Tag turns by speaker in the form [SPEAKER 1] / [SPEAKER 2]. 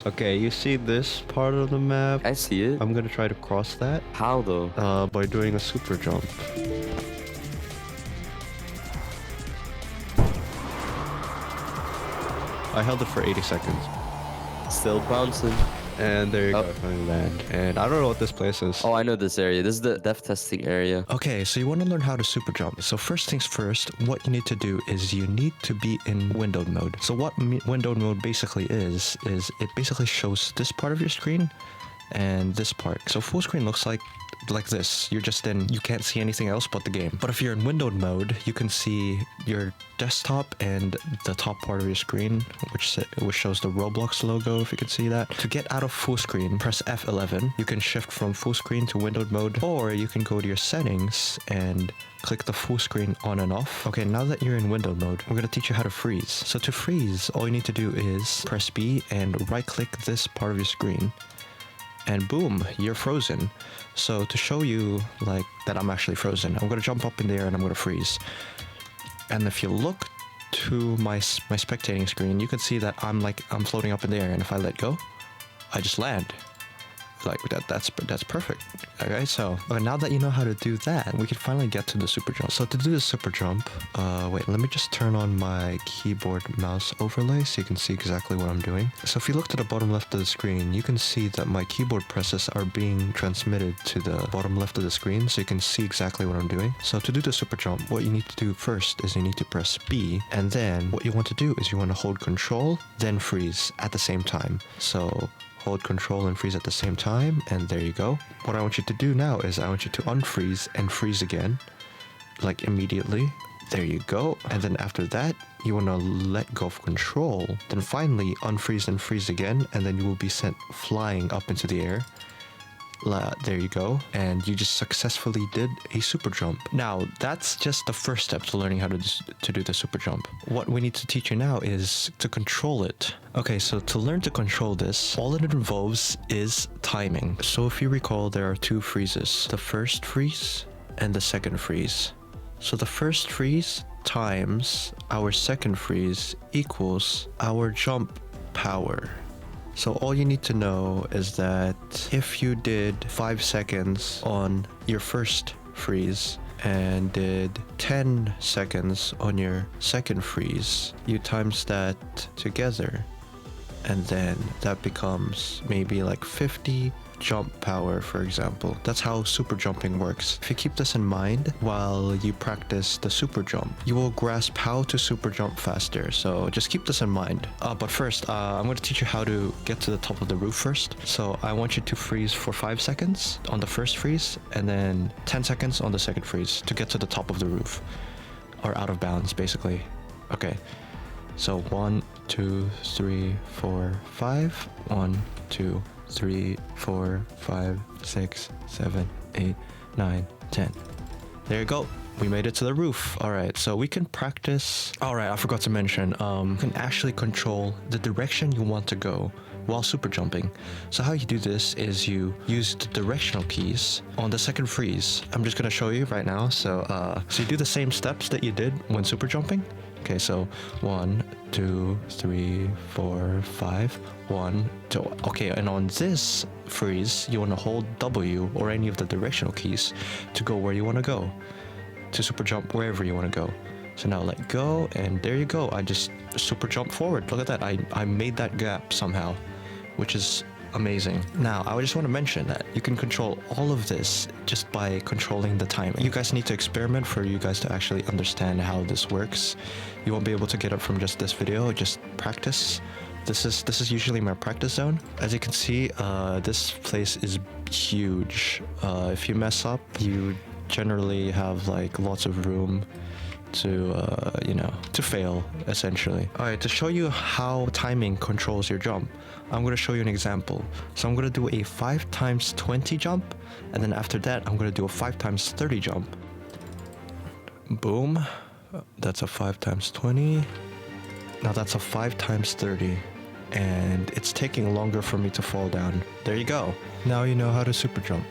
[SPEAKER 1] Okay, you see this part of the map?
[SPEAKER 2] I see it.
[SPEAKER 1] I'm gonna try to cross that.
[SPEAKER 2] How though?
[SPEAKER 1] By doing a super jump. I held it for 80 seconds.
[SPEAKER 2] Still bouncing.
[SPEAKER 1] And there you
[SPEAKER 2] Oh.
[SPEAKER 1] go, finally land. And I don't know what this place is.
[SPEAKER 2] Oh, I know this area. This is the death testing area.
[SPEAKER 3] Okay, so you want to learn how to super jump. So first things first, what you need to do is you need to be in windowed mode. So what windowed mode basically is it basically shows this part of your screen and this part. So full screen looks like this. You're just in, you can't see anything else but the game. But if you're in windowed mode, you can see your desktop and the top part of your screen, which shows the Roblox logo, if you can see that. To get out of full screen, press F11. You can shift from full screen to windowed mode, or you can go to your settings and click the full screen on and off. Okay, now that you're in windowed mode, we're gonna teach you how to freeze. So to freeze, all you need to do is press B and right click this part of your screen. And boom, you're frozen. So to show you like that I'm actually frozen, I'm gonna jump up in the air and I'm gonna freeze. And if you look to my spectating screen, you can see that I'm floating up in the air, and if I let go, I just land. Like that's perfect. Okay, so now that you know how to do that, we can finally get to the super jump. So to do the super jump, wait, let me just turn on my keyboard mouse overlay so you can see exactly what I'm doing. So if you look to the bottom left of the screen, you can see that my keyboard presses are being transmitted to the bottom left of the screen, so you can see exactly what I'm doing. So to do the super jump, what you need to do first is you need to press B, and then what you want to do is you want to hold Control, then freeze at the same time. So hold Control and freeze at the same time, and there you go. What I want you to do now is I want you to unfreeze and freeze again, like immediately. There you go. And then after that, you want to let go of Control, then finally unfreeze and freeze again, and then you will be sent flying up into the air. There you go, and you just successfully did a super jump. Now that's just the first step to learning how to do the super jump. What we need to teach you now is to control it. Okay, so to learn to control this, all it involves is timing. So if you recall, there are two freezes, the first freeze and the second freeze. So the first freeze times our second freeze equals our jump power. So all you need to know is that if you did 5 seconds on your first freeze and did 10 seconds on your second freeze, you times that together, and then that becomes maybe like 50 jump power, for example. That's how super jumping works. If you keep this in mind while you practice the super jump, you will grasp how to super jump faster. So just keep this in mind. But first, I'm going to teach you how to get to the top of the roof first. So I want you to freeze for 5 seconds on the first freeze, and then 10 seconds on the second freeze to get to the top of the roof, or out of bounds basically. Okay, so 1, 2, 3, 4, 5. 1, 2, 3, 4, 5, 6, 7, 8, 9, 10. There you go. We made it to the roof. All right, so we can practice. All right, I forgot to mention, you can actually control the direction you want to go while super jumping. So how you do this is you use the directional keys on the second freeze. I'm just gonna show you right now. So you do the same steps that you did when super jumping. Okay, so 1, 2, 3, 4, 5. 1, 2. Okay, and on this freeze, you want to hold W or any of the directional keys to go where you want to go, to super jump wherever you want to go. So now let go, and there you go. I just super jump forward. Look at that. I made that gap somehow, which is amazing. Now, I just want to mention that you can control all of this just by controlling the timing. You guys need to experiment for you guys to actually understand how this works. You won't be able to get it from just this video, just practice. This is usually my practice zone. As you can see, this place is huge. If you mess up, you generally have like lots of room to to fail, essentially. All right, to show you how timing controls your jump, I'm going to show you an example. So I'm going to do a 5 times 20 jump, and then after that I'm going to do a 5 times 30 jump. Boom. That's a 5 times 20. Now that's a 5 times 30, and it's taking longer for me to fall down. There you go. Now you know how to super jump.